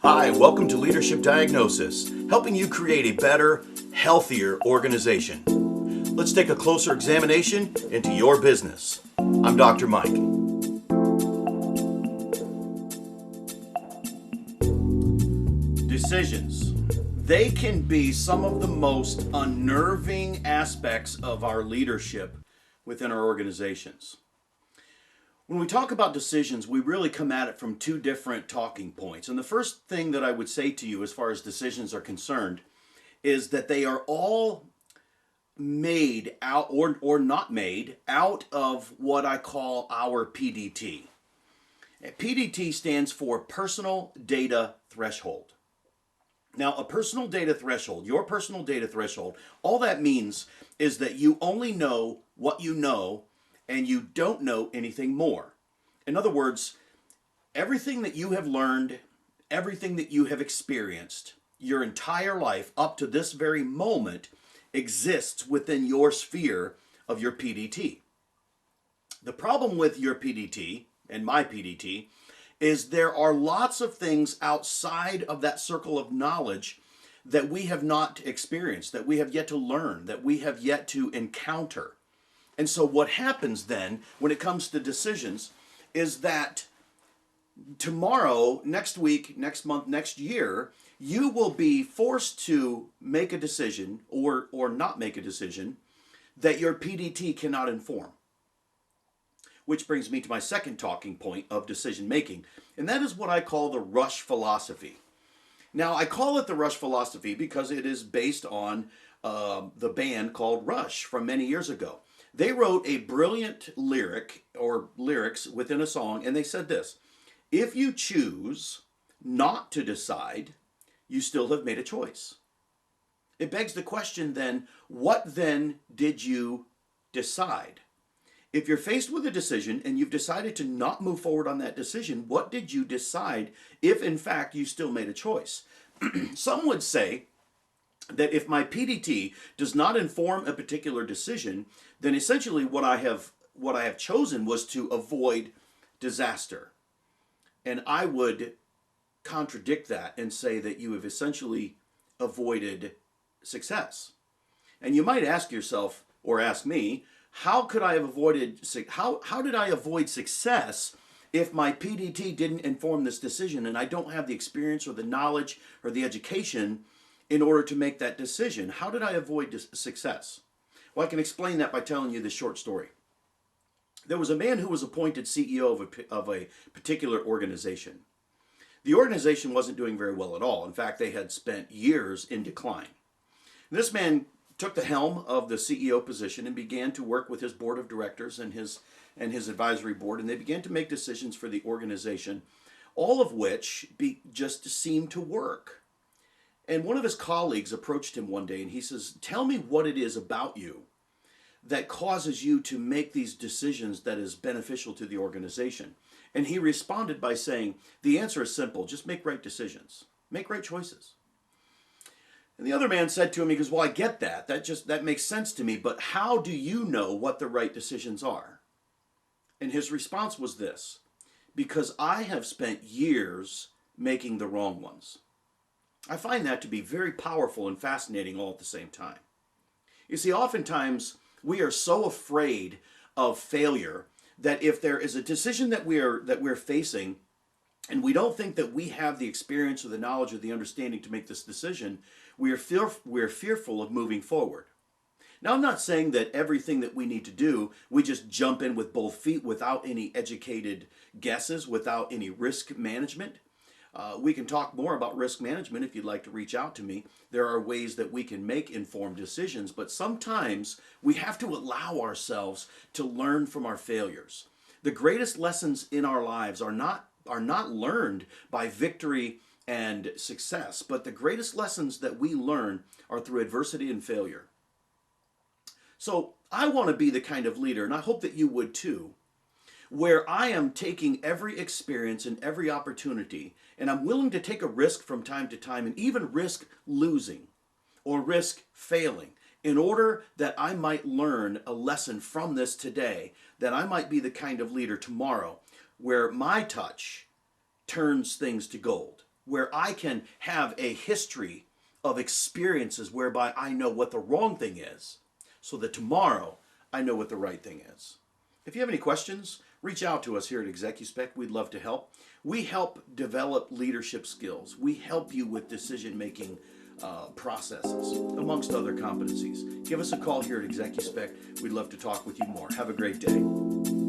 Hi, welcome to Leadership Diagnosis, helping you create a better, healthier organization. Let's take a closer examination into your business. I'm Dr. Mike. Decisions. They can be some of the most unnerving aspects of our leadership within our organizations. When we talk about decisions, we really come at it from two different talking points. And the first thing that I would say to you as far as decisions are concerned is that they are all made out or not made out of what I call our PDT. PDT stands for Personal Data Threshold. Now, a personal data threshold, your personal data threshold, all that means is that you only know what you know and you don't know anything more. In other words, everything that you have learned, everything that you have experienced, your entire life up to this very moment exists within your sphere of your PDT. The problem with your PDT and my PDT is there are lots of things outside of that circle of knowledge that we have not experienced, that we have yet to learn, that we have yet to encounter. And so what happens then when it comes to decisions is that tomorrow, next week, next month, next year, you will be forced to make a decision or not make a decision that your PDT cannot inform. Which brings me to my second talking point of decision making, and that is what I call the rush philosophy. Now, I call it the rush philosophy because it is based on the band called Rush from many years ago. They wrote a brilliant lyrics within a song, and they said this: if you choose not to decide, you still have made a choice. It begs the question then, what then did you decide? If you're faced with a decision and you've decided to not move forward on that decision, what did you decide if in fact you still made a choice? Some would say that if my PDT does not inform a particular decision, then essentially what I have chosen was to avoid disaster. And I would contradict that and say that you have essentially avoided success. And you might ask yourself, or ask me, how could I have avoided, how did I avoid success if my PDT didn't inform this decision and I don't have the experience or the knowledge or the education in order to make that decision? How did I avoid success? Well, I can explain that by telling you this short story. There was a man who was appointed CEO of a particular organization. The organization wasn't doing very well at all. In fact, they had spent years in decline. This man took the helm of the CEO position and began to work with his board of directors and his advisory board, and they began to make decisions for the organization, all of which just seemed to work. And one of his colleagues approached him one day and he says, "Tell me what it is about you that causes you to make these decisions that is beneficial to the organization." And he responded by saying, "The answer is simple. Just make right decisions. Make right choices." And the other man said to him, he goes, "Well, I get that. That makes sense to me, but how do you know what the right decisions are?" And his response was this: "Because I have spent years making the wrong ones." I find that to be very powerful and fascinating all at the same time. You see, oftentimes we are so afraid of failure that if there is a decision that we're facing and we don't think that we have the experience or the knowledge or the understanding to make this decision, we're fearful of moving forward. Now, I'm not saying that everything that we need to do, we just jump in with both feet without any educated guesses, without any risk management. We can talk more about risk management if you'd like to reach out to me. There are ways that we can make informed decisions, but sometimes we have to allow ourselves to learn from our failures. The greatest lessons in our lives are not learned by victory and success, but the greatest lessons that we learn are through adversity and failure. So I want to be the kind of leader, and I hope that you would too, where I am taking every experience and every opportunity, and I'm willing to take a risk from time to time and even risk losing or risk failing in order that I might learn a lesson from this today, that I might be the kind of leader tomorrow where my touch turns things to gold. where I can have a history of experiences whereby I know what the wrong thing is, so that tomorrow I know what the right thing is. If you have any questions, reach out to us here at ExecuSpec. We'd love to help. We help develop leadership skills. We help you with decision-making processes, amongst other competencies. Give us a call here at ExecuSpec. We'd love to talk with you more. Have a great day.